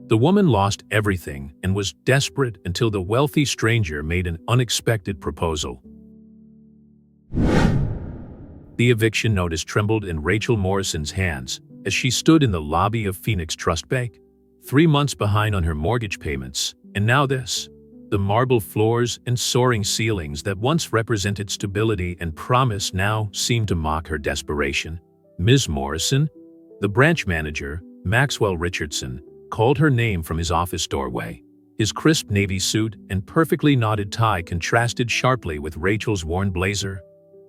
The woman lost everything and was desperate until the wealthy stranger made an unexpected proposal. The eviction notice trembled in Rachel Morrison's hands as she stood in the lobby of Phoenix Trust Bank, 3 months behind on her mortgage payments, and now this. The marble floors and soaring ceilings that once represented stability and promise now seemed to mock her desperation. Ms. Morrison, the branch manager, Maxwell Richardson, called her name from his office doorway. His crisp navy suit and perfectly knotted tie contrasted sharply with Rachel's worn blazer,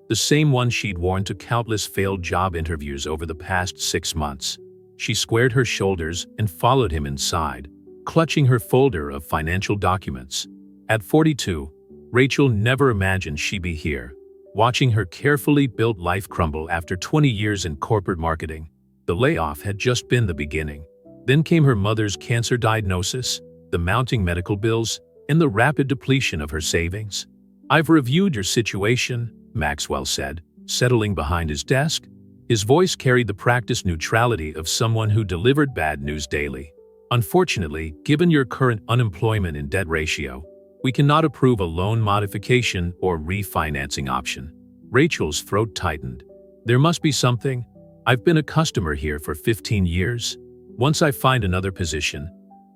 the same one she'd worn to countless failed job interviews over the past 6 months. She squared her shoulders and followed him inside, clutching her folder of financial documents. At 42, Rachel never imagined she'd be here, watching her carefully built life crumble after 20 years in corporate marketing. The layoff had just been the beginning. Then came her mother's cancer diagnosis, the mounting medical bills, and the rapid depletion of her savings. "I've reviewed your situation," Maxwell said, settling behind his desk. His voice carried the practiced neutrality of someone who delivered bad news daily. "Unfortunately, given your current unemployment and debt ratio, we cannot approve a loan modification or refinancing option." Rachel's throat tightened. "There must be something. I've been a customer here for 15 years. Once I find another position."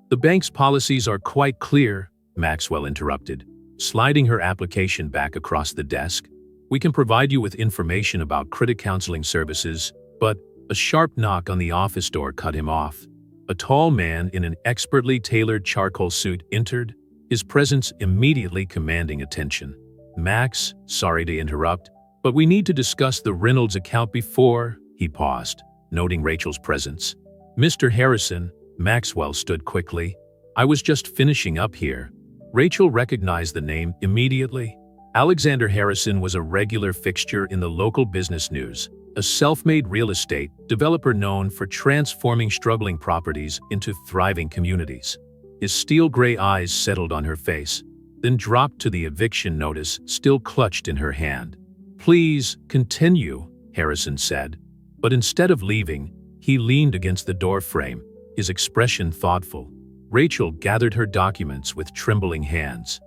"The bank's policies are quite clear," Maxwell interrupted, sliding her application back across the desk. "We can provide you with information about credit counseling services," but a sharp knock on the office door cut him off. A tall man in an expertly tailored charcoal suit entered, his presence immediately commanding attention. "Max, sorry to interrupt, but we need to discuss the Reynolds account before—" He paused, noting Rachel's presence. "Mr. Harrison," Maxwell stood quickly. "I was just finishing up here." Rachel recognized the name immediately. Alexander Harrison was a regular fixture in the local business news, a self-made real estate developer known for transforming struggling properties into thriving communities. His steel-gray eyes settled on her face, then dropped to the eviction notice still clutched in her hand. "Please, continue," Harrison said. But instead of leaving, he leaned against the door frame, his expression thoughtful. Rachel gathered her documents with trembling hands.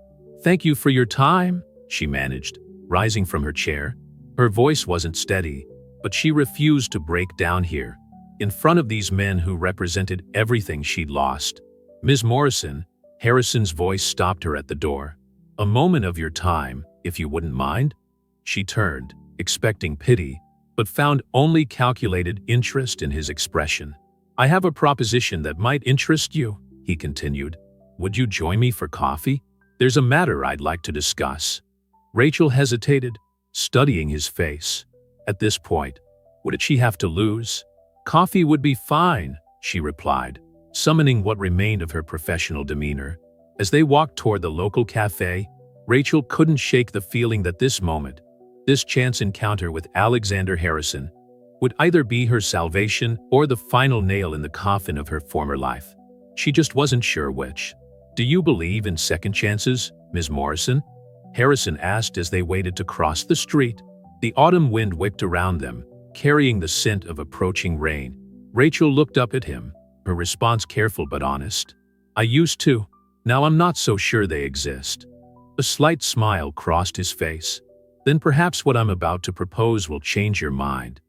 "Thank you for your time," she managed, rising from her chair. Her voice wasn't steady, but she refused to break down here, in front of these men who represented everything she'd lost. "Ms. Morrison," Harrison's voice stopped her at the door. "A moment of your time, if you wouldn't mind?" She turned, expecting pity, but found only calculated interest in his expression. "I have a proposition that might interest you," he continued. "Would you join me for coffee? There's a matter I'd like to discuss." Rachel hesitated, studying his face. At this point, what did she have to lose? "Coffee would be fine," she replied, summoning what remained of her professional demeanor. As they walked toward the local cafe, Rachel couldn't shake the feeling that this moment, this chance encounter with Alexander Harrison, would either be her salvation or the final nail in the coffin of her former life. She just wasn't sure which. "Do you believe in second chances, Ms. Morrison?" Harrison asked as they waited to cross the street. The autumn wind whipped around them, carrying the scent of approaching rain. Rachel looked up at him, her response careful but honest. "I used to. Now I'm not so sure they exist." A slight smile crossed his face. "Then perhaps what I'm about to propose will change your mind."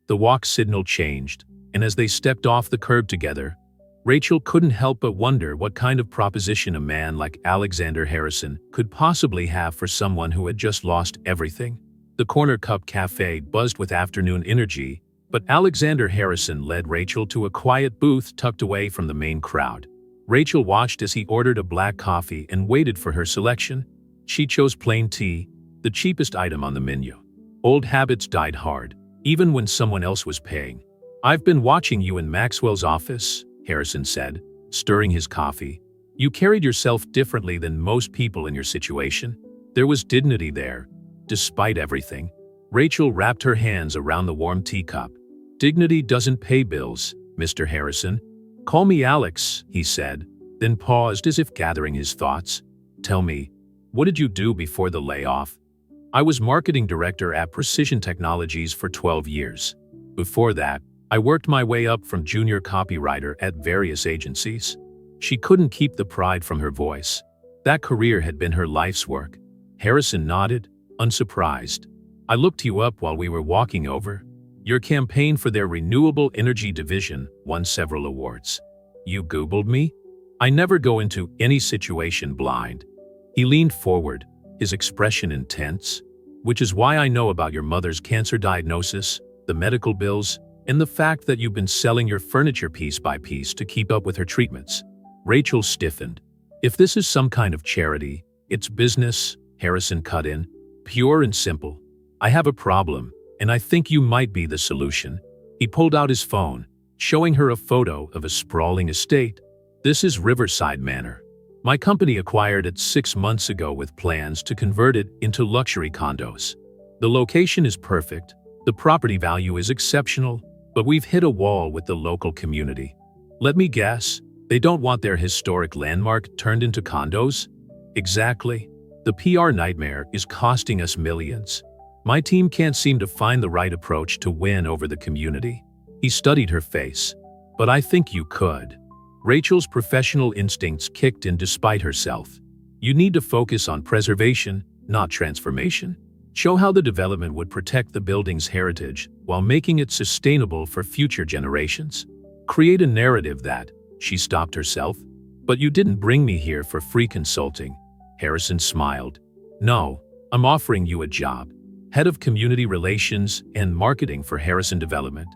The walk signal changed, and as they stepped off the curb together, Rachel couldn't help but wonder what kind of proposition a man like Alexander Harrison could possibly have for someone who had just lost everything. The Corner Cup Cafe buzzed with afternoon energy, but Alexander Harrison led Rachel to a quiet booth tucked away from the main crowd. Rachel watched as he ordered a black coffee and waited for her selection. She chose plain tea, the cheapest item on the menu. Old habits died hard, even when someone else was paying. "I've been watching you in Maxwell's office," Harrison said, stirring his coffee. "You carried yourself differently than most people in your situation. There was dignity there, despite everything." Rachel wrapped her hands around the warm teacup. "Dignity doesn't pay bills, Mr. Harrison." "Call me Alex," he said, then paused as if gathering his thoughts. "Tell me, what did you do before the layoff?" "I was marketing director at Precision Technologies for 12 years. Before that, I worked my way up from junior copywriter at various agencies." She couldn't keep the pride from her voice. That career had been her life's work. Harrison nodded, unsurprised. I looked you up while we were walking over. Your campaign for their renewable energy division won several awards. You Googled me? I never go into any situation blind. He leaned forward, his expression intense. Which is why I know about your mother's cancer diagnosis, the medical bills, and the fact that you've been selling your furniture piece by piece to keep up with her treatments. Rachel stiffened. If this is some kind of charity, it's business, Harrison cut in, pure and simple. I have a problem, and I think you might be the solution. He pulled out his phone, showing her a photo of a sprawling estate. This is Riverside Manor. My company acquired it 6 months ago with plans to convert it into luxury condos. The location is perfect, the property value is exceptional, but we've hit a wall with the local community. Let me guess, they don't want their historic landmark turned into condos? Exactly. The PR nightmare is costing us millions. My team can't seem to find the right approach to win over the community. He studied her face. But I think you could. Rachel's professional instincts kicked in despite herself. You need to focus on preservation, not transformation. Show how the development would protect the building's heritage while making it sustainable for future generations. Create a narrative that, she stopped herself. But you didn't bring me here for free consulting. Harrison smiled. No, I'm offering you a job. Head of Community Relations and Marketing for Harrison Development.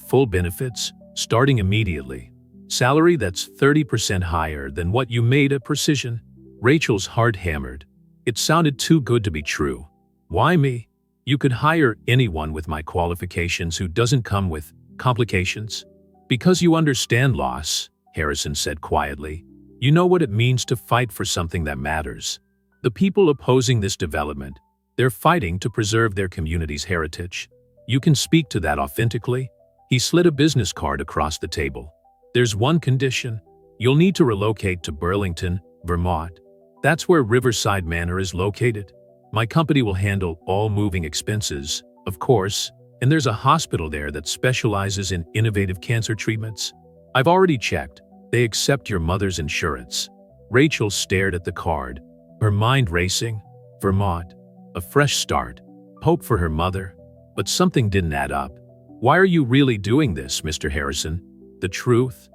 Full benefits, starting immediately. Salary that's 30% higher than what you made at Precision. Rachel's heart hammered. It sounded too good to be true. Why me? You could hire anyone with my qualifications who doesn't come with complications. Because you understand loss, Harrison said quietly. You know what it means to fight for something that matters. The people opposing this development, they're fighting to preserve their community's heritage. You can speak to that authentically. He slid a business card across the table. There's one condition. You'll need to relocate to Burlington, Vermont. That's where Riverside Manor is located. My company will handle all moving expenses, of course, and there's a hospital there that specializes in innovative cancer treatments. I've already checked. They accept your mother's insurance. Rachel stared at the card, her mind racing. Vermont. A fresh start. Hope for her mother. But something didn't add up. Why are you really doing this, Mr. Harrison? The truth?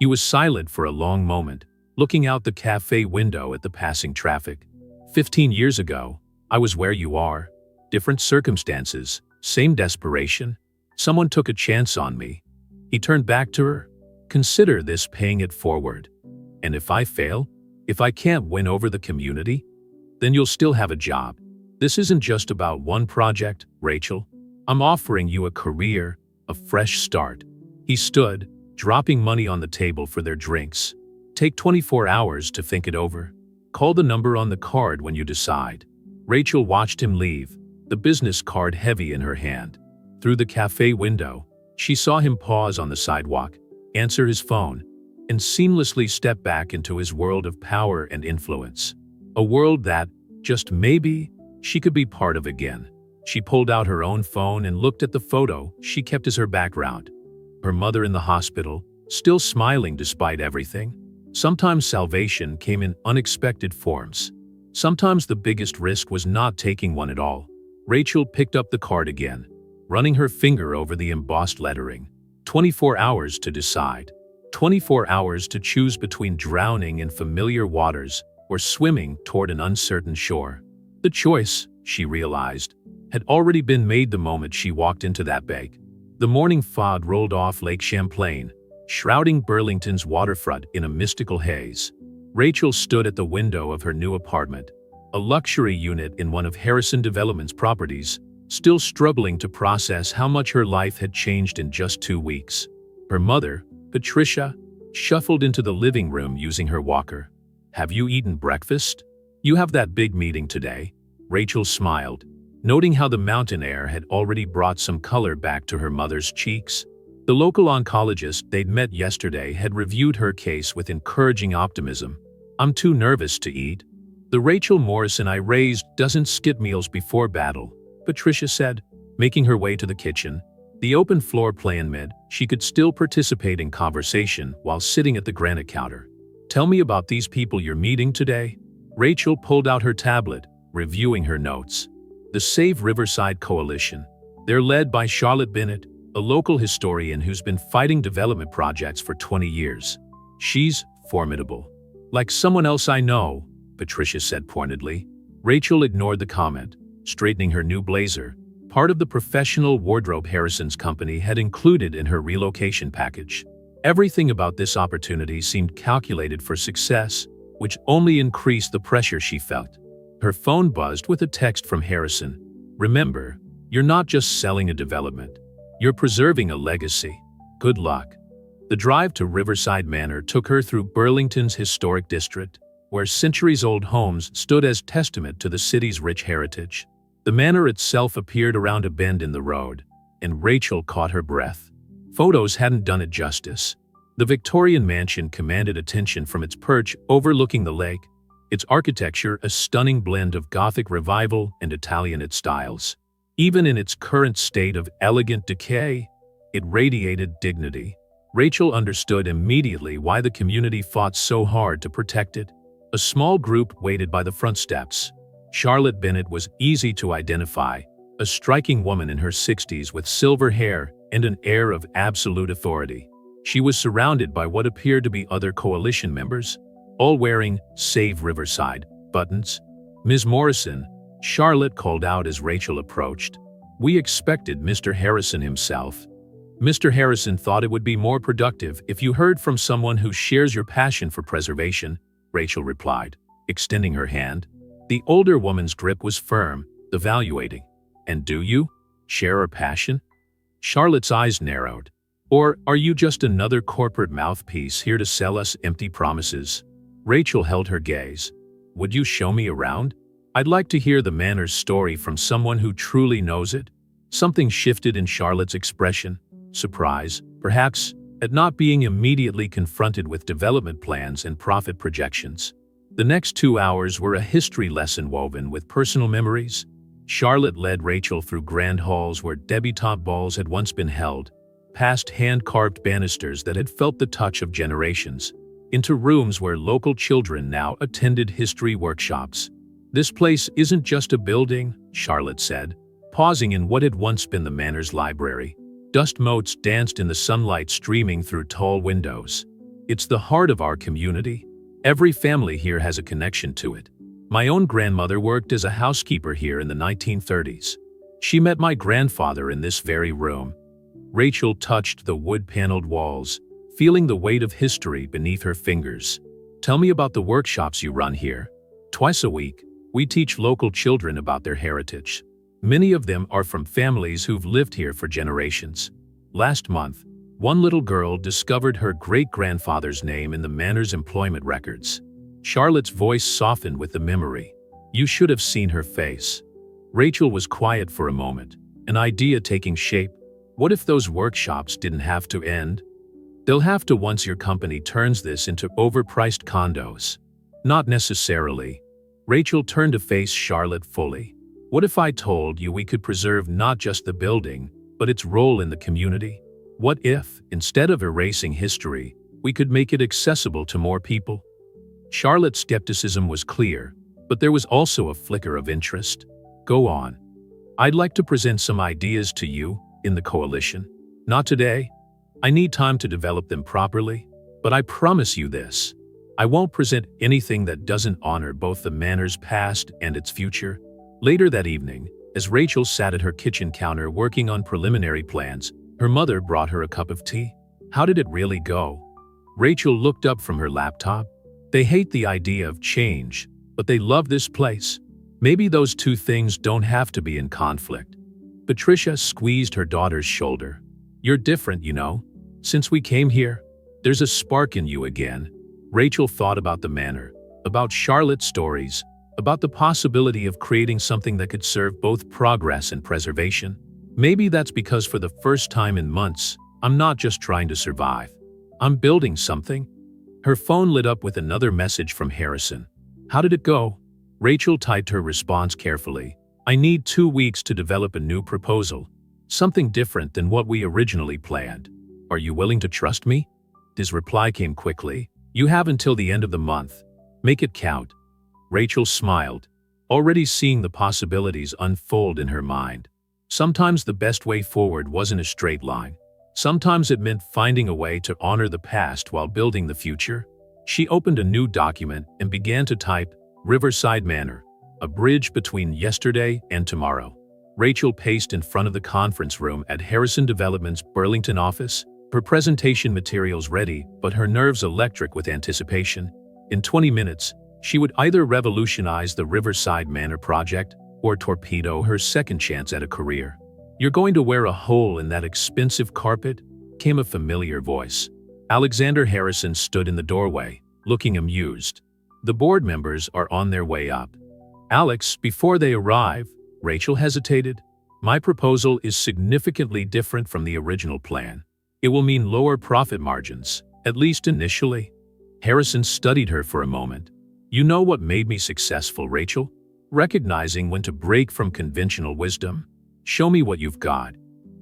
He was silent for a long moment, looking out the cafe window at the passing traffic. 15 years ago, I was where you are. Different circumstances, same desperation. Someone took a chance on me. He turned back to her. Consider this paying it forward. And if I fail, if I can't win over the community, then you'll still have a job. This isn't just about one project, Rachel. I'm offering you a career, a fresh start. He stood, dropping money on the table for their drinks. Take 24 hours to think it over. Call the number on the card when you decide. Rachel watched him leave, the business card heavy in her hand. Through the cafe window, she saw him pause on the sidewalk, answer his phone, and seamlessly step back into his world of power and influence. A world that, just maybe, she could be part of again. She pulled out her own phone and looked at the photo she kept as her background. Her mother in the hospital, still smiling despite everything. Sometimes salvation came in unexpected forms. Sometimes the biggest risk was not taking one at all. Rachel picked up the card again, running her finger over the embossed lettering. 24 hours to decide. 24 hours to choose between drowning in familiar waters or swimming toward an uncertain shore. The choice, she realized, had already been made the moment she walked into that bank. The morning fog rolled off Lake Champlain, shrouding Burlington's waterfront in a mystical haze. Rachel stood at the window of her new apartment, a luxury unit in one of Harrison Development's properties, still struggling to process how much her life had changed in just 2 weeks. Her mother, Patricia, shuffled into the living room using her walker. Have you eaten breakfast? You have that big meeting today. Rachel smiled, noting how the mountain air had already brought some color back to her mother's cheeks. The local oncologist they'd met yesterday had reviewed her case with encouraging optimism. I'm too nervous to eat. The Rachel Morrison I raised doesn't skip meals before battle, Patricia said, making her way to the kitchen. The open floor plan meant she could still participate in conversation while sitting at the granite counter. Tell me about these people you're meeting today. Rachel pulled out her tablet, reviewing her notes. The Save Riverside Coalition. They're led by Charlotte Bennett, a local historian who's been fighting development projects for 20 years. She's formidable. Like someone else I know, Patricia said pointedly. Rachel ignored the comment, straightening her new blazer, part of the professional wardrobe Harrison's company had included in her relocation package. Everything about this opportunity seemed calculated for success, which only increased the pressure she felt. Her phone buzzed with a text from Harrison. Remember, you're not just selling a development. You're preserving a legacy. Good luck. The drive to Riverside Manor took her through Burlington's historic district, where centuries-old homes stood as testament to the city's rich heritage. The manor itself appeared around a bend in the road, and Rachel caught her breath. Photos hadn't done it justice. The Victorian mansion commanded attention from its perch overlooking the lake, its architecture a stunning blend of Gothic revival and Italianate styles. Even in its current state of elegant decay, it radiated dignity. Rachel understood immediately why the community fought so hard to protect it. A small group waited by the front steps. Charlotte Bennett was easy to identify, a striking woman in her 60s with silver hair and an air of absolute authority. She was surrounded by what appeared to be other coalition members, all wearing Save Riverside buttons. Ms. Morrison, Charlotte called out as Rachel approached. We expected Mr. Harrison himself. Mr. Harrison thought it would be more productive if you heard from someone who shares your passion for preservation, Rachel replied, extending her hand. The older woman's grip was firm, evaluating. And do you share our passion? Charlotte's eyes narrowed. Or are you just another corporate mouthpiece here to sell us empty promises? Rachel held her gaze. Would you show me around? I'd like to hear the manor's story from someone who truly knows it. Something shifted in Charlotte's expression. Surprise, perhaps, at not being immediately confronted with development plans and profit projections. The next 2 hours were a history lesson woven with personal memories. Charlotte led Rachel through grand halls where debutante balls had once been held, past hand-carved banisters that had felt the touch of generations, into rooms where local children now attended history workshops. This place isn't just a building, Charlotte said, pausing in what had once been the manor's library. Dust motes danced in the sunlight streaming through tall windows. It's the heart of our community. Every family here has a connection to it. My own grandmother worked as a housekeeper here in the 1930s. She met my grandfather in this very room. Rachel touched the wood-paneled walls, feeling the weight of history beneath her fingers. Tell me about the workshops you run here. Twice a week, we teach local children about their heritage. Many of them are from families who've lived here for generations. Last month, one little girl discovered her great-grandfather's name in the manor's employment records. Charlotte's voice softened with the memory. You should have seen her face. Rachel was quiet for a moment, an idea taking shape. What if those workshops didn't have to end? They'll have to once your company turns this into overpriced condos. Not necessarily. Rachel turned to face Charlotte fully. What if I told you we could preserve not just the building, but its role in the community? What if, instead of erasing history, we could make it accessible to more people? Charlotte's skepticism was clear, but there was also a flicker of interest. Go on. I'd like to present some ideas to you in the coalition. Not today. I need time to develop them properly, but I promise you this. I won't present anything that doesn't honor both the manor's past and its future. Later that evening, as Rachel sat at her kitchen counter working on preliminary plans, her mother brought her a cup of tea. How did it really go? Rachel looked up from her laptop. They hate the idea of change, but they love this place. Maybe those two things don't have to be in conflict. Patricia squeezed her daughter's shoulder. You're different, you know. Since we came here, there's a spark in you again. Rachel thought about the manor, about Charlotte's stories, about the possibility of creating something that could serve both progress and preservation. Maybe that's because for the first time in months, I'm not just trying to survive. I'm building something. Her phone lit up with another message from Harrison. How did it go? Rachel typed her response carefully. I need 2 weeks to develop a new proposal. Something different than what we originally planned. Are you willing to trust me? His reply came quickly. You have until the end of the month. Make it count. Rachel smiled, already seeing the possibilities unfold in her mind. Sometimes the best way forward wasn't a straight line. Sometimes it meant finding a way to honor the past while building the future. She opened a new document and began to type, Riverside Manor, a bridge between yesterday and tomorrow. Rachel paced in front of the conference room at Harrison Development's Burlington office, her presentation materials ready, but her nerves electric with anticipation. In 20 minutes, she would either revolutionize the Riverside Manor project or torpedo her second chance at a career. You're going to wear a hole in that expensive carpet? Came a familiar voice. Alexander Harrison stood in the doorway, looking amused. The board members are on their way up. Alex, before they arrive, Rachel hesitated. My proposal is significantly different from the original plan. It will mean lower profit margins, at least initially. Harrison studied her for a moment. You know what made me successful, Rachel? Recognizing when to break from conventional wisdom. Show me what you've got.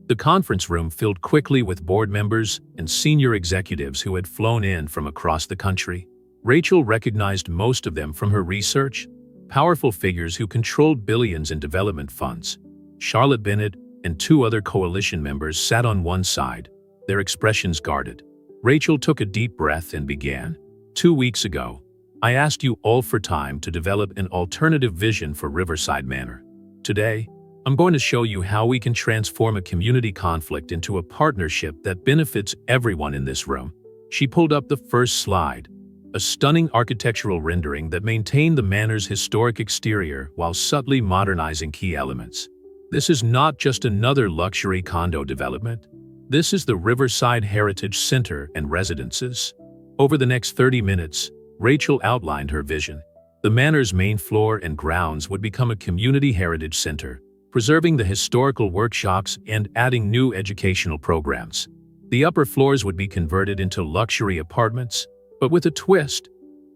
The conference room filled quickly with board members and senior executives who had flown in from across the country. Rachel recognized most of them from her research, powerful figures who controlled billions in development funds. Charlotte Bennett and two other coalition members sat on one side, their expressions guarded. Rachel took a deep breath and began. 2 weeks ago, I asked you all for time to develop an alternative vision for Riverside Manor. Today, I'm going to show you how we can transform a community conflict into a partnership that benefits everyone in this room. She pulled up the first slide, a stunning architectural rendering that maintained the manor's historic exterior while subtly modernizing key elements. This is not just another luxury condo development. This is the Riverside Heritage Center and Residences. Over the next 30 minutes, Rachel outlined her vision. The manor's main floor and grounds would become a community heritage center, preserving the historical workshops and adding new educational programs. The upper floors would be converted into luxury apartments, but with a twist.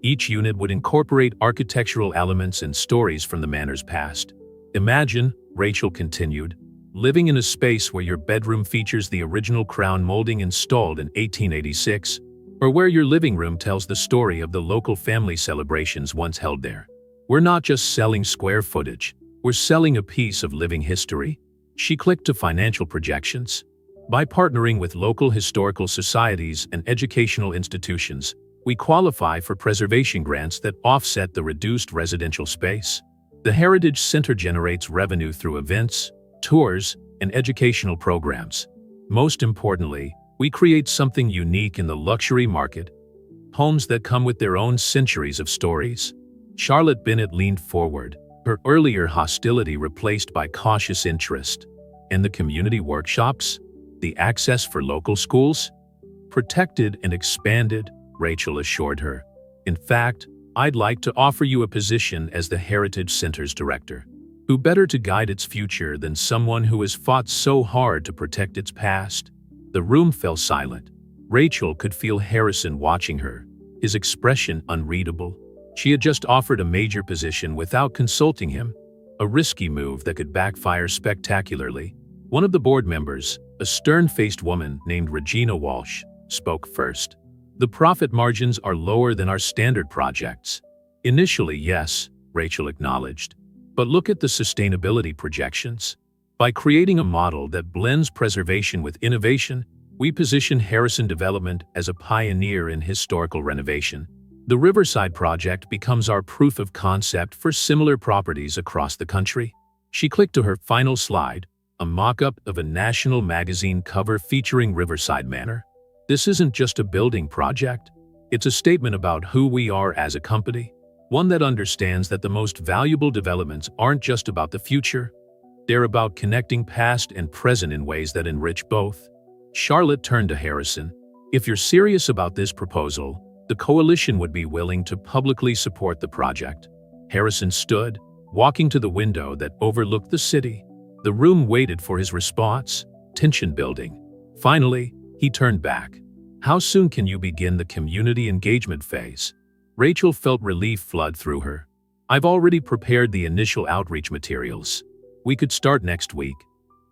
Each unit would incorporate architectural elements and stories from the manor's past. Imagine, Rachel continued, living in a space where your bedroom features the original crown molding installed in 1886, or where your living room tells the story of the local family celebrations once held there. We're not just selling square footage. We're selling a piece of living history. She clicked to financial projections. By partnering with local historical societies and educational institutions, we qualify for preservation grants that offset the reduced residential space. The Heritage Center generates revenue through events, tours, and educational programs. Most importantly, we create something unique in the luxury market, homes that come with their own centuries of stories. Charlotte Bennett leaned forward, her earlier hostility replaced by cautious interest. And the community workshops? The access for local schools? Protected and expanded, Rachel assured her. In fact, I'd like to offer you a position as the Heritage Center's director. Who better to guide its future than someone who has fought so hard to protect its past? The room fell silent. Rachel could feel Harrison watching her, his expression unreadable. She had just offered a major position without consulting him, a risky move that could backfire spectacularly. One of the board members, a stern-faced woman named Regina Walsh, spoke first. The profit margins are lower than our standard projects. Initially, yes, Rachel acknowledged. But look at the sustainability projections. By creating a model that blends preservation with innovation, we position Harrison Development as a pioneer in historical renovation. The Riverside project becomes our proof of concept for similar properties across the country. She clicked to her final slide, a mock-up of a national magazine cover featuring Riverside Manor. This isn't just a building project. It's a statement about who we are as a company, one that understands that the most valuable developments aren't just about the future. They're about connecting past and present in ways that enrich both. Charlotte turned to Harrison. If you're serious about this proposal, the coalition would be willing to publicly support the project. Harrison stood, walking to the window that overlooked the city. The room waited for his response, tension building. Finally, he turned back. How soon can you begin the community engagement phase? Rachel felt relief flood through her. I've already prepared the initial outreach materials. We could start next week.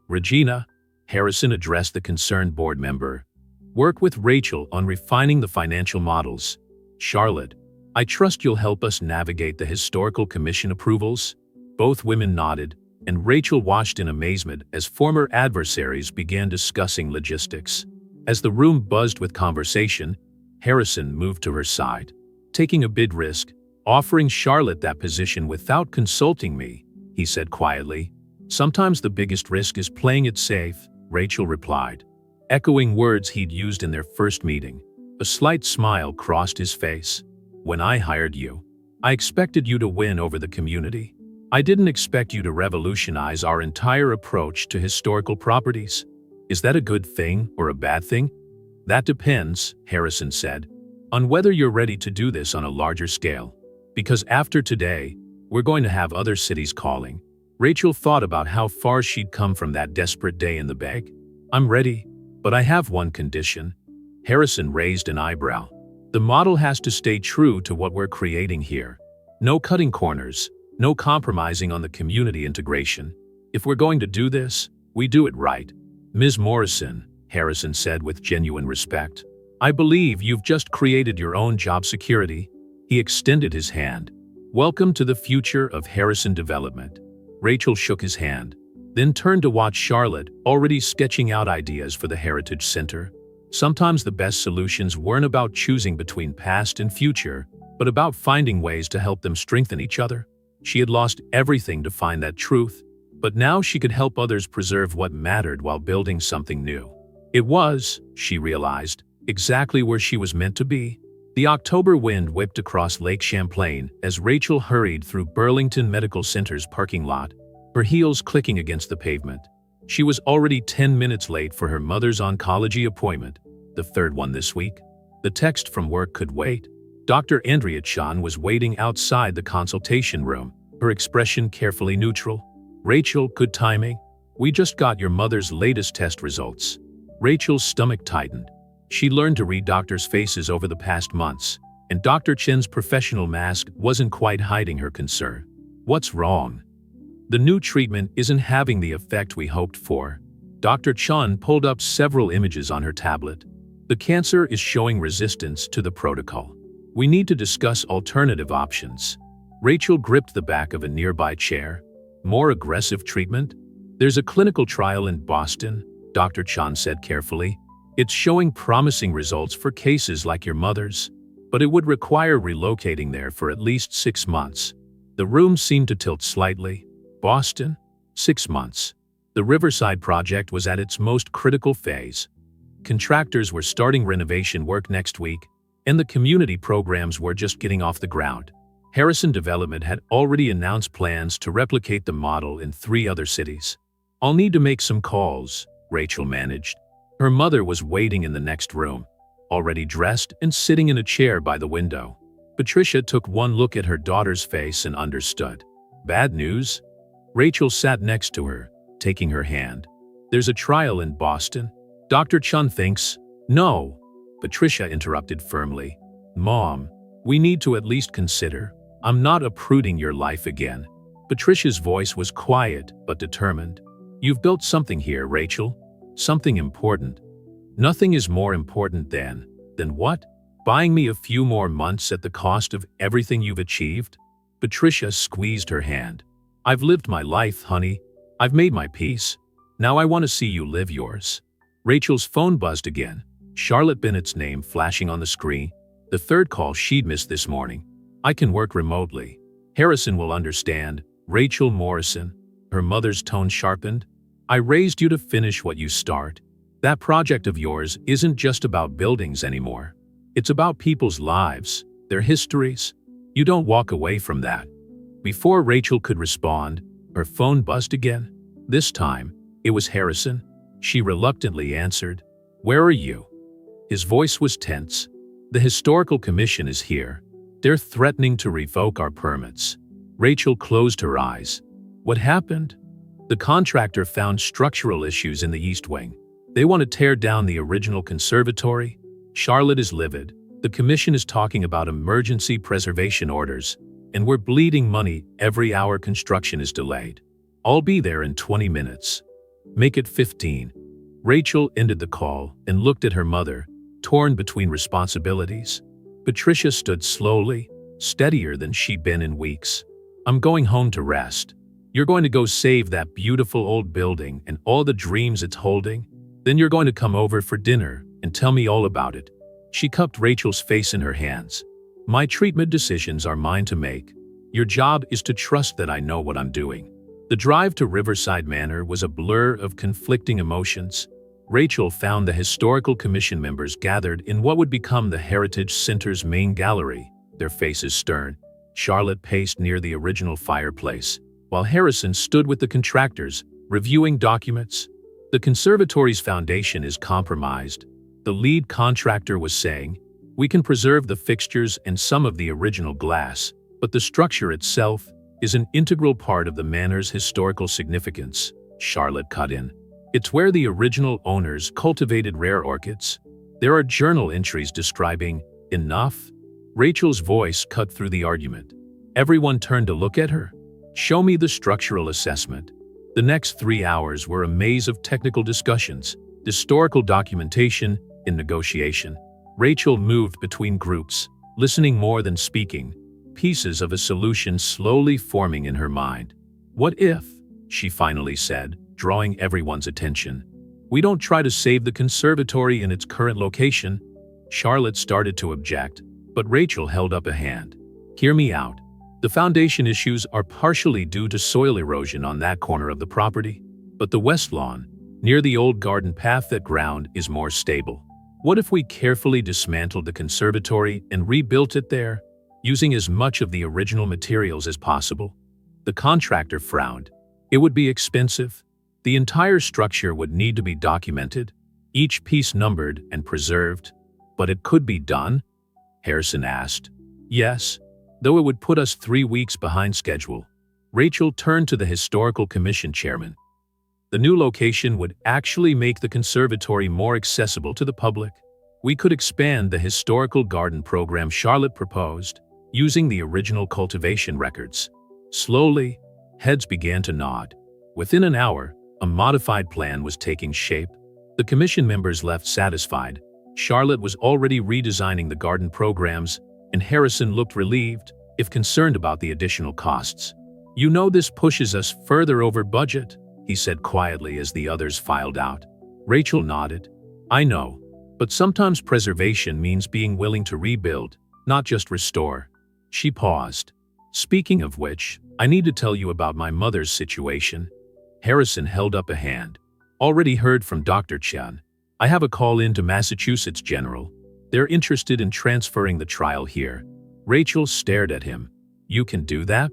Regina, Harrison addressed the concerned board member. Work with Rachel on refining the financial models. Charlotte, I trust you'll help us navigate the historical commission approvals? Both women nodded, and Rachel watched in amazement as former adversaries began discussing logistics. As the room buzzed with conversation, Harrison moved to her side. Taking a big risk, offering Charlotte that position without consulting me, he said quietly. Sometimes the biggest risk is playing it safe, Rachel replied, echoing words he'd used in their first meeting. A slight smile crossed his face. When I hired you, I expected you to win over the community. I didn't expect you to revolutionize our entire approach to historical properties. Is that a good thing or a bad thing? That depends, Harrison said, on whether you're ready to do this on a larger scale. Because after today, we're going to have other cities calling. Rachel thought about how far she'd come from that desperate day in the bag. I'm ready, but I have one condition. Harrison raised an eyebrow. The model has to stay true to what we're creating here. No cutting corners, no compromising on the community integration. If we're going to do this, we do it right. Ms. Morrison, Harrison said with genuine respect, I believe you've just created your own job security. He extended his hand. Welcome to the future of Harrison Development. Rachel shook his hand, then turned to watch Charlotte, already sketching out ideas for the Heritage Center. Sometimes the best solutions weren't about choosing between past and future, but about finding ways to help them strengthen each other. She had lost everything to find that truth, but now she could help others preserve what mattered while building something new. It was, she realized, exactly where she was meant to be. The October wind whipped across Lake Champlain as Rachel hurried through Burlington Medical Center's parking lot, her heels clicking against the pavement. She was already 10 minutes late for her mother's oncology appointment, the third one this week. The text from work could wait. Dr. Andrea Chan was waiting outside the consultation room, her expression carefully neutral. Rachel, good timing. We just got your mother's latest test results. Rachel's stomach tightened. She learned to read doctors' faces over the past months, and Dr. Chen's professional mask wasn't quite hiding her concern. What's wrong? The new treatment isn't having the effect we hoped for. Dr. Chen pulled up several images on her tablet. The cancer is showing resistance to the protocol. We need to discuss alternative options. Rachel gripped the back of a nearby chair. More aggressive treatment? There's a clinical trial in Boston, Dr. Chen said carefully. It's showing promising results for cases like your mother's, but it would require relocating there for at least 6 months. The room seemed to tilt slightly. Boston? 6 months. The Riverside project was at its most critical phase. Contractors were starting renovation work next week, and the community programs were just getting off the ground. Harrison Development had already announced plans to replicate the model in 3 other cities. I'll need to make some calls, Rachel managed. Her mother was waiting in the next room, already dressed and sitting in a chair by the window. Patricia took one look at her daughter's face and understood. Bad news? Rachel sat next to her, taking her hand. There's a trial in Boston. Dr. Chun thinks. No, Patricia interrupted firmly. Mom, we need to at least consider. I'm not uprooting your life again. Patricia's voice was quiet but determined. You've built something here, Rachel. Something important. Nothing is more important than what? Buying me a few more months at the cost of everything you've achieved? Patricia squeezed her hand. I've lived my life, honey. I've made my peace. Now I want to see you live yours. Rachel's phone buzzed again, Charlotte Bennett's name flashing on the screen. The third call she'd missed this morning. I can work remotely. Harrison will understand. Rachel Morrison. Her mother's tone sharpened. I raised you to finish what you start. That project of yours isn't just about buildings anymore. It's about people's lives, their histories. You don't walk away from that. Before Rachel could respond, her phone buzzed again. This time, it was Harrison. She reluctantly answered. Where are you? His voice was tense. The Historical Commission is here. They're threatening to revoke our permits. Rachel closed her eyes. What happened? The contractor found structural issues in the East Wing. They want to tear down the original conservatory. Charlotte is livid. The commission is talking about emergency preservation orders, and we're bleeding money every hour construction is delayed. I'll be there in 20 minutes. Make it 15. Rachel ended the call and looked at her mother, torn between responsibilities. Patricia stood slowly, steadier than she'd been in weeks. I'm going home to rest. You're going to go save that beautiful old building and all the dreams it's holding. Then you're going to come over for dinner and tell me all about it. She cupped Rachel's face in her hands. My treatment decisions are mine to make. Your job is to trust that I know what I'm doing. The drive to Riverside Manor was a blur of conflicting emotions. Rachel found the Historical Commission members gathered in what would become the Heritage Center's main gallery, their faces stern. Charlotte paced near the original fireplace, while Harrison stood with the contractors, reviewing documents. The conservatory's foundation is compromised, the lead contractor was saying. We can preserve the fixtures and some of the original glass, but the structure itself is an integral part of the manor's historical significance, Charlotte cut in. It's where the original owners cultivated rare orchids. There are journal entries describing enough. Rachel's voice cut through the argument. Everyone turned to look at her. Show me the structural assessment. The next 3 hours were a maze of technical discussions, historical documentation, and negotiation. Rachel moved between groups, listening more than speaking, pieces of a solution slowly forming in her mind. What if, she finally said, drawing everyone's attention, we don't try to save the conservatory in its current location? Charlotte started to object, but Rachel held up a hand. Hear me out. The foundation issues are partially due to soil erosion on that corner of the property, but the west lawn, near the old garden path, that ground is more stable. What if we carefully dismantled the conservatory and rebuilt it there, using as much of the original materials as possible? The contractor frowned. It would be expensive. The entire structure would need to be documented, each piece numbered and preserved. But it could be done? Harrison asked. Yes, though it would put us 3 weeks behind schedule. Rachel turned to the Historical Commission chairman. The new location would actually make the conservatory more accessible to the public. We could expand the historical garden program Charlotte proposed, using the original cultivation records. Slowly, heads began to nod. Within an hour, a modified plan was taking shape. The commission members left satisfied. Charlotte was already redesigning the garden programs, and Harrison looked relieved, if concerned about the additional costs. You know this pushes us further over budget, he said quietly as the others filed out. Rachel nodded. I know, but sometimes preservation means being willing to rebuild, not just restore. She paused. Speaking of which, I need to tell you about my mother's situation. Harrison held up a hand. Already heard from Dr. Chen. I have a call in to Massachusetts General. They're interested in transferring the trial here. Rachel stared at him. You can do that?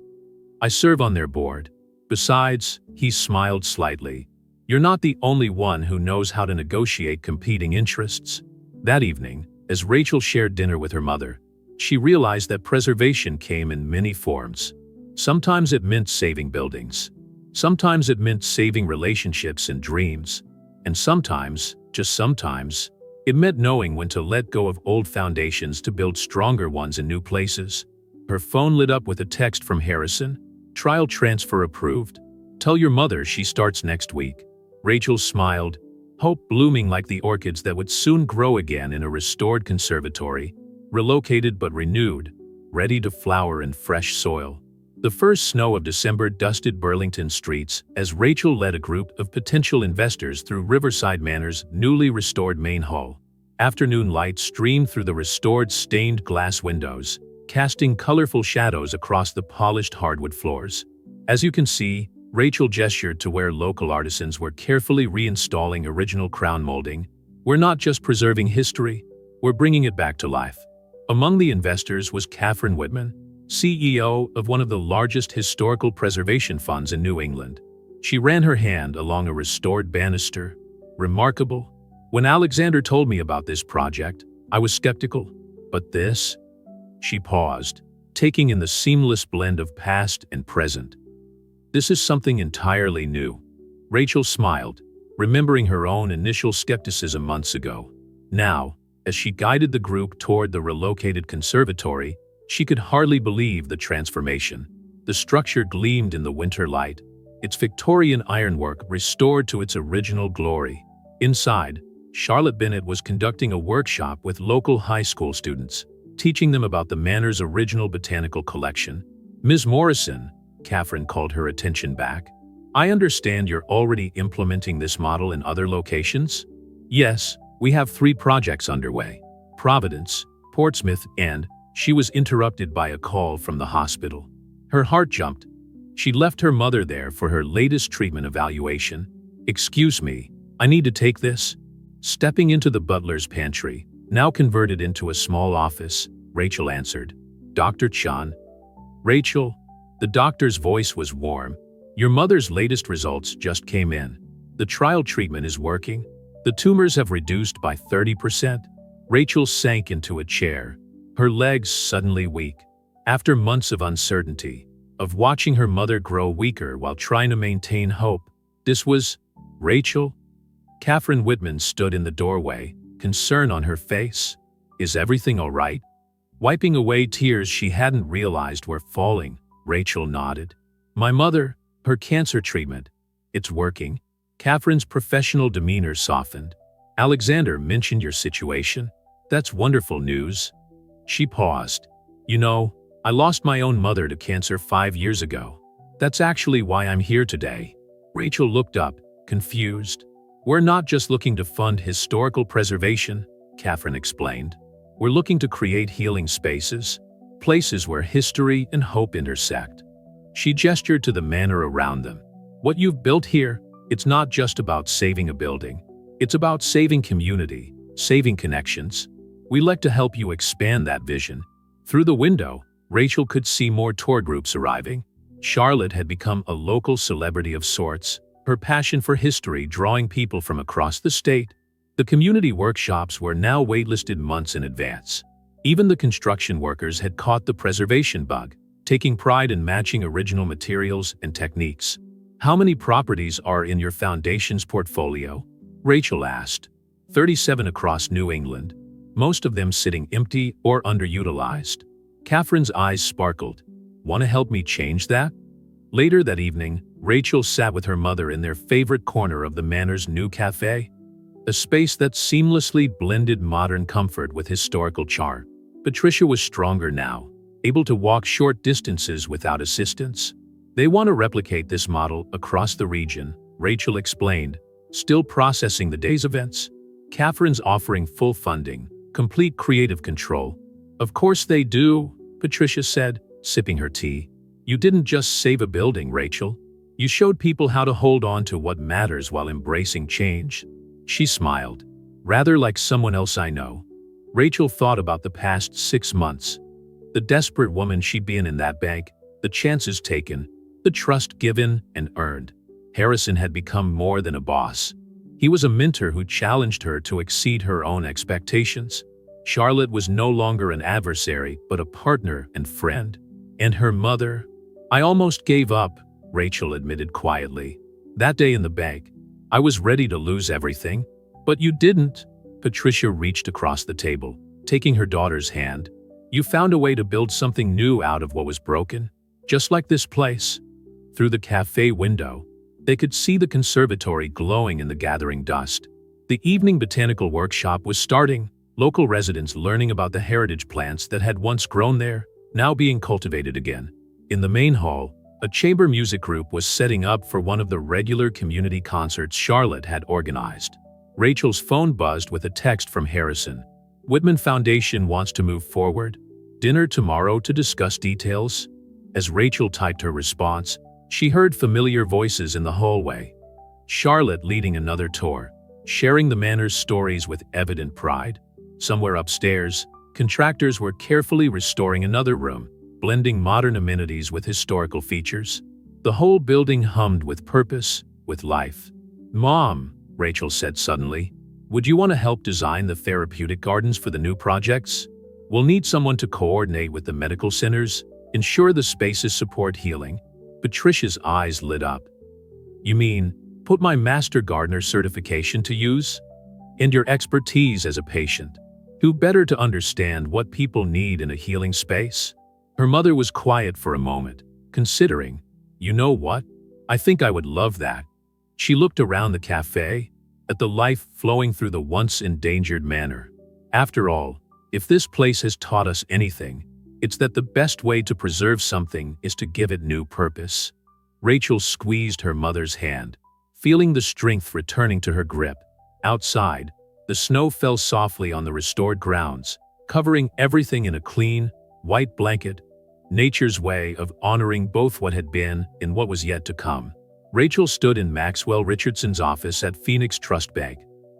I serve on their board. Besides, he smiled slightly. You're not the only one who knows how to negotiate competing interests. That evening, as Rachel shared dinner with her mother, she realized that preservation came in many forms. Sometimes it meant saving buildings. Sometimes it meant saving relationships and dreams. And sometimes, just sometimes, it meant knowing when to let go of old foundations to build stronger ones in new places. Her phone lit up with a text from Harrison. Trial transfer approved. Tell your mother she starts next week. Rachel smiled, hope blooming like the orchids that would soon grow again in a restored conservatory, relocated but renewed, ready to flower in fresh soil. The first snow of December dusted Burlington streets as Rachel led a group of potential investors through Riverside Manor's newly restored main hall. Afternoon light streamed through the restored stained glass windows, casting colorful shadows across the polished hardwood floors. As you can see, Rachel gestured to where local artisans were carefully reinstalling original crown molding. We're not just preserving history, we're bringing it back to life. Among the investors was Catherine Whitman, CEO of one of the largest historical preservation funds in New England. She ran her hand along a restored banister. Remarkable. When Alexander told me about this project, I was skeptical. But this? She paused, taking in the seamless blend of past and present. This is something entirely new. Rachel smiled, remembering her own initial skepticism months ago. Now, as she guided the group toward the relocated conservatory, she could hardly believe the transformation. The structure gleamed in the winter light, its Victorian ironwork restored to its original glory. Inside, Charlotte Bennett was conducting a workshop with local high school students, teaching them about the manor's original botanical collection. Ms. Morrison, Catherine called her attention back. I understand you're already implementing this model in other locations? Yes, we have 3 projects underway. Providence, Portsmouth, and she was interrupted by a call from the hospital. Her heart jumped. She'd left her mother there for her latest treatment evaluation. Excuse me, I need to take this. Stepping into the butler's pantry, now converted into a small office, Rachel answered. Dr. Chan. Rachel, the doctor's voice was warm. Your mother's latest results just came in. The trial treatment is working. The tumors have reduced by 30%. Rachel sank into a chair, her legs suddenly weak. After months of uncertainty, of watching her mother grow weaker while trying to maintain hope, this was Rachel. Catherine Whitman stood in the doorway, concern on her face. Is everything all right? Wiping away tears she hadn't realized were falling, Rachel nodded. My mother, her cancer treatment. It's working. Catherine's professional demeanor softened. Alexander mentioned your situation. That's wonderful news. She paused. You know, I lost my own mother to cancer 5 years ago. That's actually why I'm here today. Rachel looked up, confused. We're not just looking to fund historical preservation, Catherine explained. We're looking to create healing spaces, places where history and hope intersect. She gestured to the manor around them. What you've built here, it's not just about saving a building. It's about saving community, saving connections. We'd like to help you expand that vision. Through the window, Rachel could see more tour groups arriving. Charlotte had become a local celebrity of sorts, her passion for history drawing people from across the state. The community workshops were now waitlisted months in advance. Even the construction workers had caught the preservation bug, taking pride in matching original materials and techniques. How many properties are in your foundation's portfolio? Rachel asked. 37 across New England, most of them sitting empty or underutilized. Catherine's eyes sparkled. Want to help me change that? Later that evening, Rachel sat with her mother in their favorite corner of the manor's new cafe, a space that seamlessly blended modern comfort with historical charm. Patricia was stronger now, able to walk short distances without assistance. They want to replicate this model across the region, Rachel explained, still processing the day's events. Catherine's offering full funding, complete creative control. Of course they do, Patricia said, sipping her tea. You didn't just save a building, Rachel. You showed people how to hold on to what matters while embracing change. She smiled. Rather like someone else I know. Rachel thought about the past 6 months. The desperate woman she'd been in that bank, the chances taken, the trust given and earned. Harrison had become more than a boss. He was a mentor who challenged her to exceed her own expectations. Charlotte was no longer an adversary, but a partner and friend. And her mother? I almost gave up, Rachel admitted quietly. That day in the bank, I was ready to lose everything. But you didn't. Patricia reached across the table, taking her daughter's hand. You found a way to build something new out of what was broken, just like this place. Through the cafe window, they could see the conservatory glowing in the gathering dust. The evening botanical workshop was starting, local residents learning about the heritage plants that had once grown there, now being cultivated again. In the main hall, a chamber music group was setting up for one of the regular community concerts Charlotte had organized. Rachel's phone buzzed with a text from Harrison. Whitman Foundation wants to move forward. Dinner tomorrow to discuss details. As Rachel typed her response, she heard familiar voices in the hallway. Charlotte leading another tour, sharing the manor's stories with evident pride. Somewhere upstairs, contractors were carefully restoring another room, blending modern amenities with historical features. The whole building hummed with purpose, with life. Mom, Rachel said suddenly, would you want to help design the therapeutic gardens for the new projects? We'll need someone to coordinate with the medical centers, ensure the spaces support healing. Patricia's eyes lit up. You mean, put my master gardener certification to use? And your expertise as a patient? Who better to understand what people need in a healing space? Her mother was quiet for a moment, considering, you know what? I think I would love that. She looked around the cafe, at the life flowing through the once endangered manor. After all, If this place has taught us anything, it's that the best way to preserve something is to give it new purpose. Rachel squeezed her mother's hand, feeling the strength returning to her grip. Outside, the snow fell softly on the restored grounds, covering everything in a clean, white blanket, nature's way of honoring both what had been and what was yet to come. Rachel stood in Maxwell Richardson's office at Phoenix Trust Bank.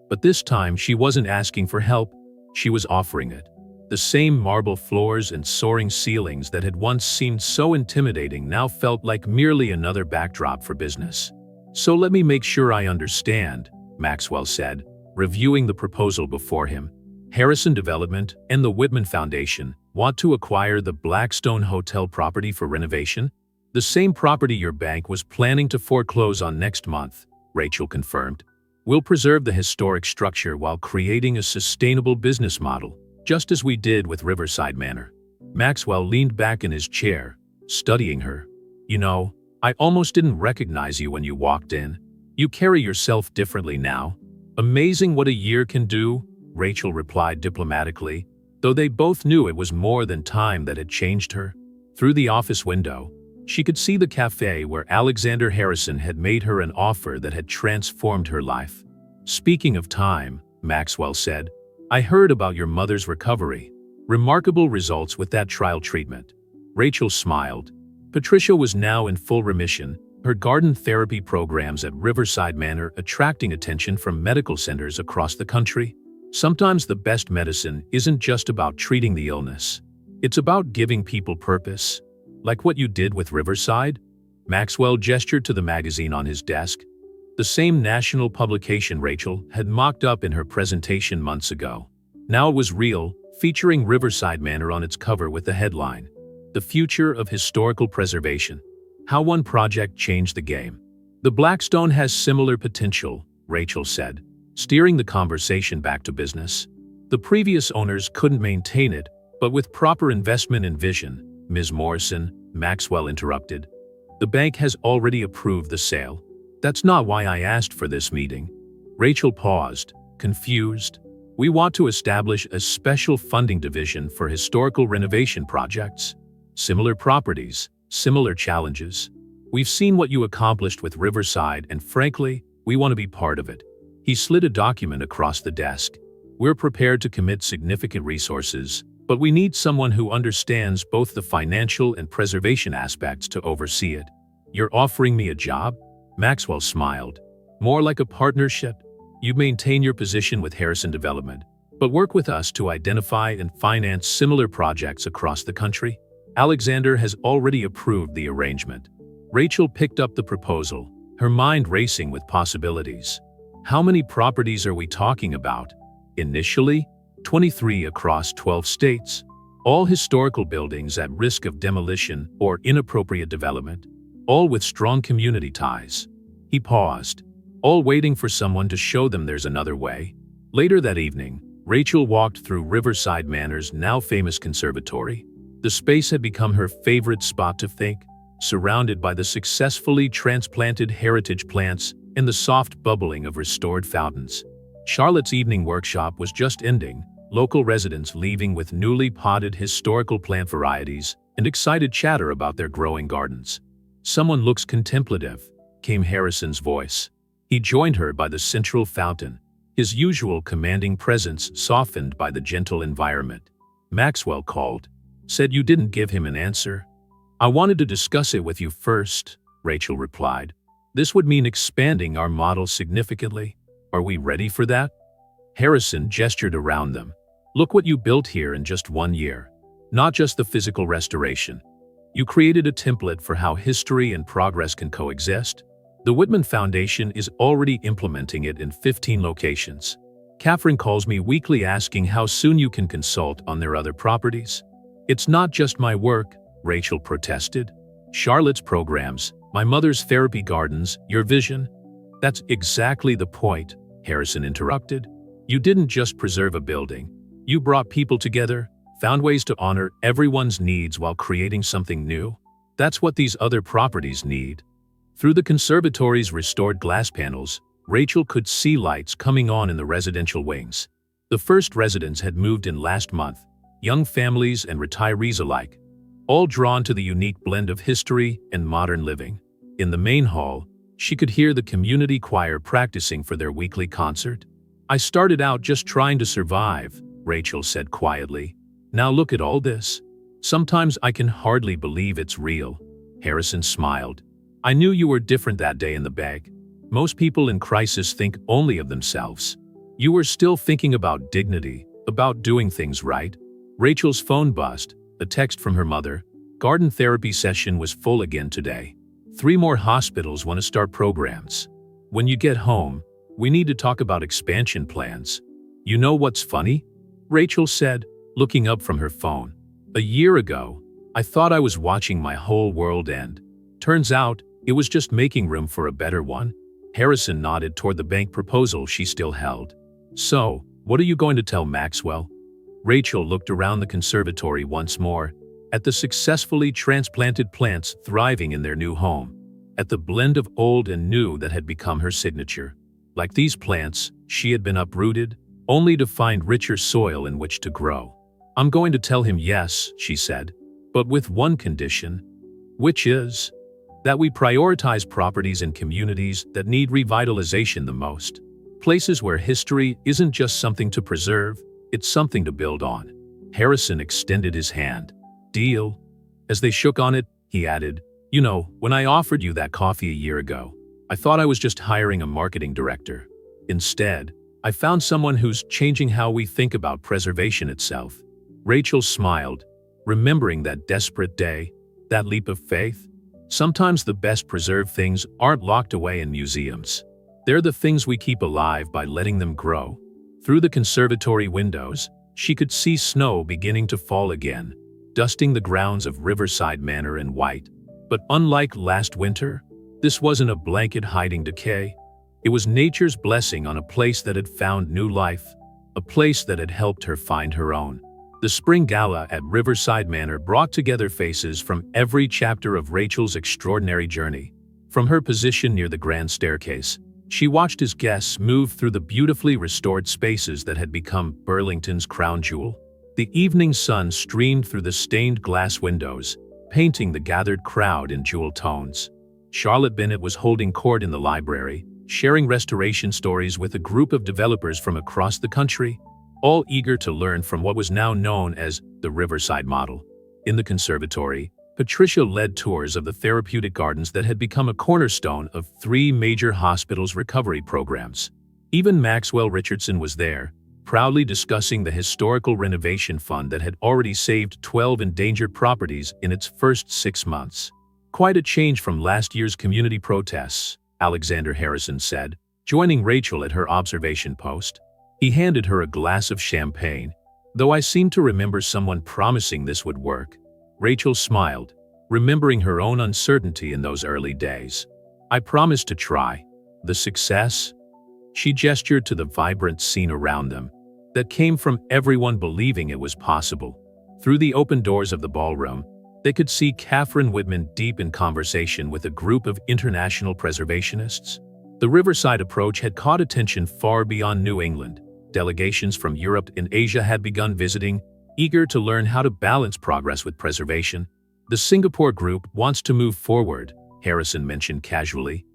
But this time she wasn't asking for help, she was offering it. The same marble floors and soaring ceilings that had once seemed so intimidating now felt like merely another backdrop for business. "So let me make sure I understand," Maxwell said, reviewing the proposal before him. "Harrison Development and the Whitman Foundation want to acquire the Blackstone Hotel property for renovation? The same property your bank was planning to foreclose on next month," Rachel confirmed. "We'll preserve the historic structure while creating a sustainable business model, just as we did with Riverside Manor." Maxwell leaned back in his chair, studying her. "You know, I almost didn't recognize you when you walked in. You carry yourself differently now." "Amazing what a year can do," Rachel replied diplomatically, though they both knew it was more than time that had changed her. Through the office window, she could see the cafe where Alexander Harrison had made her an offer that had transformed her life. "Speaking of time," Maxwell said, "I heard about your mother's recovery. Remarkable results with that trial treatment." Rachel smiled. Patricia was now in full remission, her garden therapy programs at Riverside Manor attracting attention from medical centers across the country. Sometimes the best medicine isn't just about treating the illness. It's about giving people purpose. "Like what you did with Riverside?" Maxwell gestured to the magazine on his desk. The same national publication Rachel had mocked up in her presentation months ago. Now it was real, featuring Riverside Manor on its cover with the headline, "The Future of Historical Preservation. How One Project Changed the Game." "The Blackstone has similar potential," Rachel said, steering the conversation back to business. "The previous owners couldn't maintain it, but with proper investment and vision," Ms. Morrison, Maxwell interrupted. "The bank has already approved the sale. That's not why I asked for this meeting." Rachel paused, confused. "We want to establish a special funding division for historical renovation projects. Similar properties, similar challenges. We've seen what you accomplished with Riverside and frankly, we want to be part of it." He slid a document across the desk. "We're prepared to commit significant resources, but we need someone who understands both the financial and preservation aspects to oversee it." "You're offering me a job?" Maxwell smiled. "More like a partnership. You maintain your position with Harrison Development, but work with us to identify and finance similar projects across the country." Alexander has already approved the arrangement. Rachel picked up the proposal, her mind racing with possibilities. "How many properties are we talking about?" "Initially, 23 across 12 states. All historical buildings at risk of demolition or inappropriate development. All with strong community ties." He paused, all waiting for someone to show them there's another way. Later that evening, Rachel walked through Riverside Manor's now famous conservatory. The space had become her favorite spot to think, surrounded by the successfully transplanted heritage plants and the soft bubbling of restored fountains. Charlotte's evening workshop was just ending, local residents leaving with newly potted historical plant varieties and excited chatter about their growing gardens. "Someone looks contemplative," came Harrison's voice. He joined her by the central fountain, his usual commanding presence softened by the gentle environment. Maxwell called. "Said you didn't give him an answer." "I wanted to discuss it with you first," Rachel replied. "This would mean expanding our model significantly. Are we ready for that?" Harrison gestured around them. "Look what you built here in just 1 year. Not just the physical restoration. You created a template for how history and progress can coexist. The Whitman Foundation is already implementing it in 15 locations. Catherine calls me weekly asking how soon you can consult on their other properties." "It's not just my work," Rachel protested. "Charlotte's programs, my mother's therapy gardens, your vision." "That's exactly the point," Harrison interrupted. "You didn't just preserve a building. You brought people together, found ways to honor everyone's needs while creating something new. That's what these other properties need." Through the conservatory's restored glass panels, Rachel could see lights coming on in the residential wings. The first residents had moved in last month, young families and retirees alike, all drawn to the unique blend of history and modern living. In the main hall, she could hear the community choir practicing for their weekly concert. "I started out just trying to survive," Rachel said quietly. "Now look at all this. Sometimes I can hardly believe it's real." Harrison smiled. "I knew you were different that day in the bag. Most people in crisis think only of themselves. You were still thinking about dignity, about doing things right." Rachel's phone buzzed, a text from her mother. "Garden therapy session was full again today. 3 more hospitals want to start programs. When you get home, we need to talk about expansion plans." "You know what's funny?" Rachel said, looking up from her phone. "A year ago, I thought I was watching my whole world end. Turns out, it was just making room for a better one." Harrison nodded toward the bank proposal she still held. "So, what are you going to tell Maxwell?" Rachel looked around the conservatory once more, at the successfully transplanted plants thriving in their new home, at the blend of old and new that had become her signature. Like these plants, she had been uprooted, only to find richer soil in which to grow. "I'm going to tell him yes," she said, "but with one condition, which is that we prioritize properties and communities that need revitalization the most. Places where history isn't just something to preserve, it's something to build on." Harrison extended his hand. "Deal." As they shook on it, he added, "You know, when I offered you that coffee a year ago, I thought I was just hiring a marketing director. Instead, I found someone who's changing how we think about preservation itself." Rachel smiled, remembering that desperate day, that leap of faith. Sometimes the best preserved things aren't locked away in museums. They're the things we keep alive by letting them grow. Through the conservatory windows, she could see snow beginning to fall again, dusting the grounds of Riverside Manor in white. But unlike last winter, this wasn't a blanket hiding decay. It was nature's blessing on a place that had found new life, a place that had helped her find her own. The spring gala at Riverside Manor brought together faces from every chapter of Rachel's extraordinary journey. From her position near the grand staircase, she watched as guests moved through the beautifully restored spaces that had become Burlington's crown jewel. The evening sun streamed through the stained glass windows, painting the gathered crowd in jewel tones. Charlotte Bennett was holding court in the library, sharing restoration stories with a group of developers from across the country, all eager to learn from what was now known as the Riverside model. In the conservatory, Patricia led tours of the therapeutic gardens that had become a cornerstone of 3 major hospitals' recovery programs. Even Maxwell Richardson was there, proudly discussing the historical renovation fund that had already saved 12 endangered properties in its first 6 months. "Quite a change from last year's community protests," Alexander Harrison said, joining Rachel at her observation post. He handed her a glass of champagne. "Though I seem to remember someone promising this would work." Rachel smiled, remembering her own uncertainty in those early days. "I promised to try." The success? She gestured to the vibrant scene around them, that came from everyone believing it was possible. Through the open doors of the ballroom, they could see Catherine Whitman deep in conversation with a group of international preservationists. The Riverside approach had caught attention far beyond New England. Delegations from Europe and Asia had begun visiting, eager to learn how to balance progress with preservation. "The Singapore group wants to move forward," Harrison mentioned casually.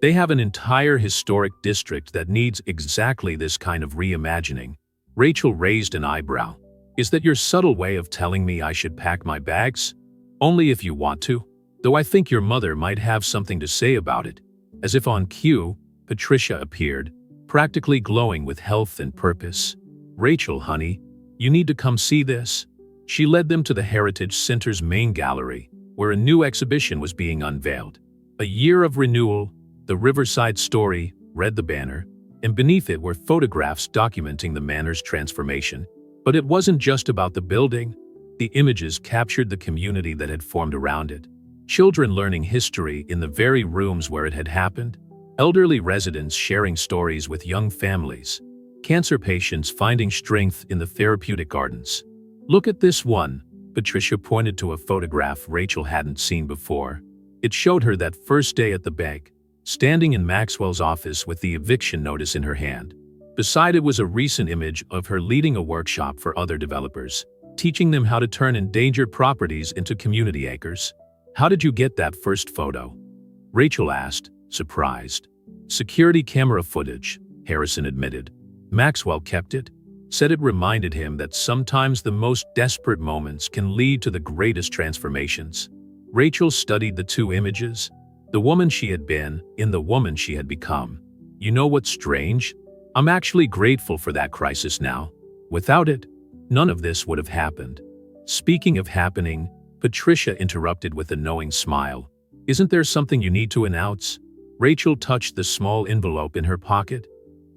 "They have an entire historic district that needs exactly this kind of reimagining." Rachel raised an eyebrow. "Is that your subtle way of telling me I should pack my bags?" "Only if you want to. Though I think your mother might have something to say about it." As if on cue, Patricia appeared, practically glowing with health and purpose. "Rachel, honey, you need to come see this." She led them to the Heritage Center's main gallery, where a new exhibition was being unveiled. "A Year of Renewal, The Riverside Story," read the banner, and beneath it were photographs documenting the manor's transformation. But it wasn't just about the building. The images captured the community that had formed around it. Children learning history in the very rooms where it had happened, elderly residents sharing stories with young families, cancer patients finding strength in the therapeutic gardens. "Look at this one," Patricia pointed to a photograph Rachel hadn't seen before. It showed her that first day at the bank, standing in Maxwell's office with the eviction notice in her hand. Beside it was a recent image of her leading a workshop for other developers, teaching them how to turn endangered properties into community acres. "How did you get that first photo?" Rachel asked, surprised. "Security camera footage," Harrison admitted. "Maxwell kept it, said it reminded him that sometimes the most desperate moments can lead to the greatest transformations." Rachel studied the two images, the woman she had been and the woman she had become. "You know what's strange? I'm actually grateful for that crisis now. Without it, none of this would have happened." Speaking of happening, Patricia interrupted with a knowing smile. "Isn't there something you need to announce?" Rachel touched the small envelope in her pocket.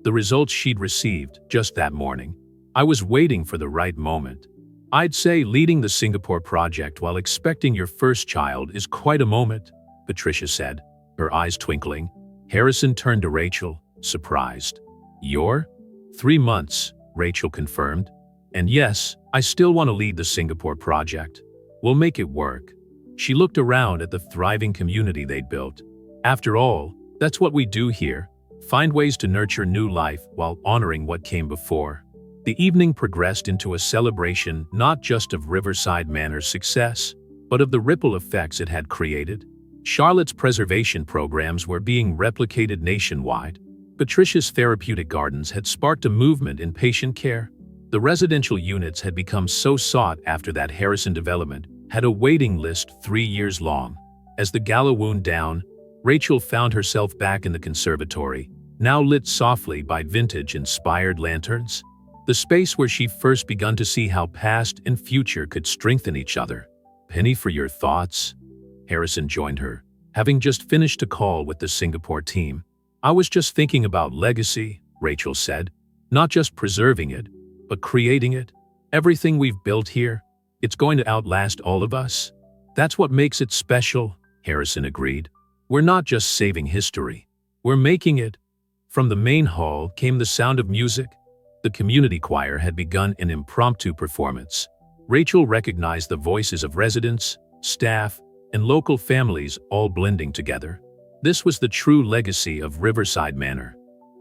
The results she'd received just that morning. "I was waiting for the right moment. I'd say leading the Singapore project while expecting your first child is quite a moment," Patricia said, her eyes twinkling. Harrison turned to Rachel, surprised. "You're 3 months," Rachel confirmed. "And yes, I still want to lead the Singapore project. We'll make it work." She looked around at the thriving community they'd built. "After all, that's what we do here, find ways to nurture new life while honoring what came before." The evening progressed into a celebration not just of Riverside Manor's success, but of the ripple effects it had created. Charlotte's preservation programs were being replicated nationwide. Patricia's therapeutic gardens had sparked a movement in patient care. The residential units had become so sought after that Harrison development had a waiting list 3 years long. As the gala wound down, Rachel found herself back in the conservatory, now lit softly by vintage-inspired lanterns. The space where she first begun to see how past and future could strengthen each other. "Penny, for your thoughts?" Harrison joined her, having just finished a call with the Singapore team. "I was just thinking about legacy," Rachel said. "Not just preserving it, but creating it. Everything we've built here, it's going to outlast all of us." "That's what makes it special," Harrison agreed. "We're not just saving history, we're making it." From the main hall came the sound of music. The community choir had begun an impromptu performance. Rachel recognized the voices of residents, staff, and local families all blending together. This was the true legacy of Riverside Manor.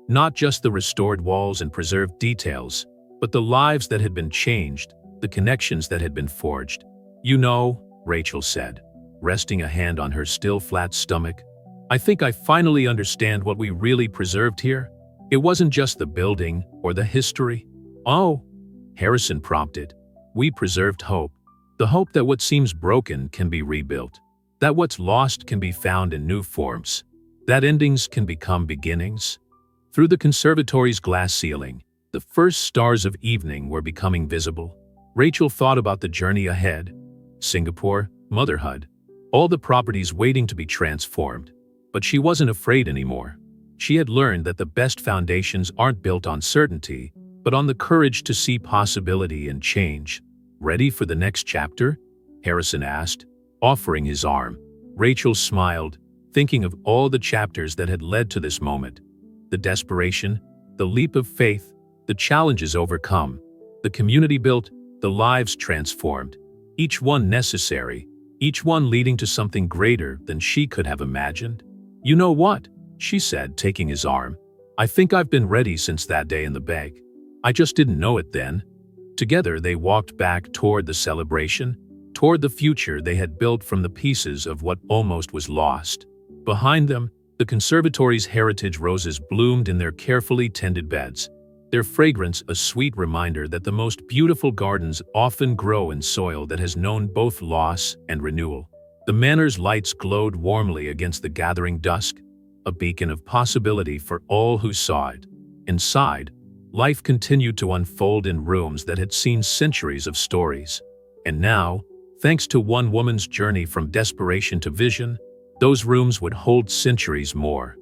Not just the restored walls and preserved details, but the lives that had been changed, the connections that had been forged. "You know," Rachel said, resting a hand on her still flat stomach, "I think I finally understand what we really preserved here. It wasn't just the building or the history." "Oh," Harrison prompted, "we preserved hope. The hope that what seems broken can be rebuilt. That what's lost can be found in new forms. That endings can become beginnings." Through the conservatory's glass ceiling, the first stars of evening were becoming visible. Rachel thought about the journey ahead. Singapore, motherhood, all the properties waiting to be transformed. But she wasn't afraid anymore. She had learned that the best foundations aren't built on certainty, but on the courage to see possibility and change. "Ready for the next chapter?" Harrison asked, offering his arm. Rachel smiled, thinking of all the chapters that had led to this moment. The desperation, the leap of faith, the challenges overcome, the community built, the lives transformed. Each one necessary, each one leading to something greater than she could have imagined. "You know what?" she said, taking his arm. "I think I've been ready since that day in the bank. I just didn't know it then." Together they walked back toward the celebration, toward the future they had built from the pieces of what almost was lost. Behind them, the conservatory's heritage roses bloomed in their carefully tended beds, their fragrance a sweet reminder that the most beautiful gardens often grow in soil that has known both loss and renewal. The manor's lights glowed warmly against the gathering dusk, a beacon of possibility for all who saw it. Inside, life continued to unfold in rooms that had seen centuries of stories. And now, thanks to one woman's journey from desperation to vision, those rooms would hold centuries more.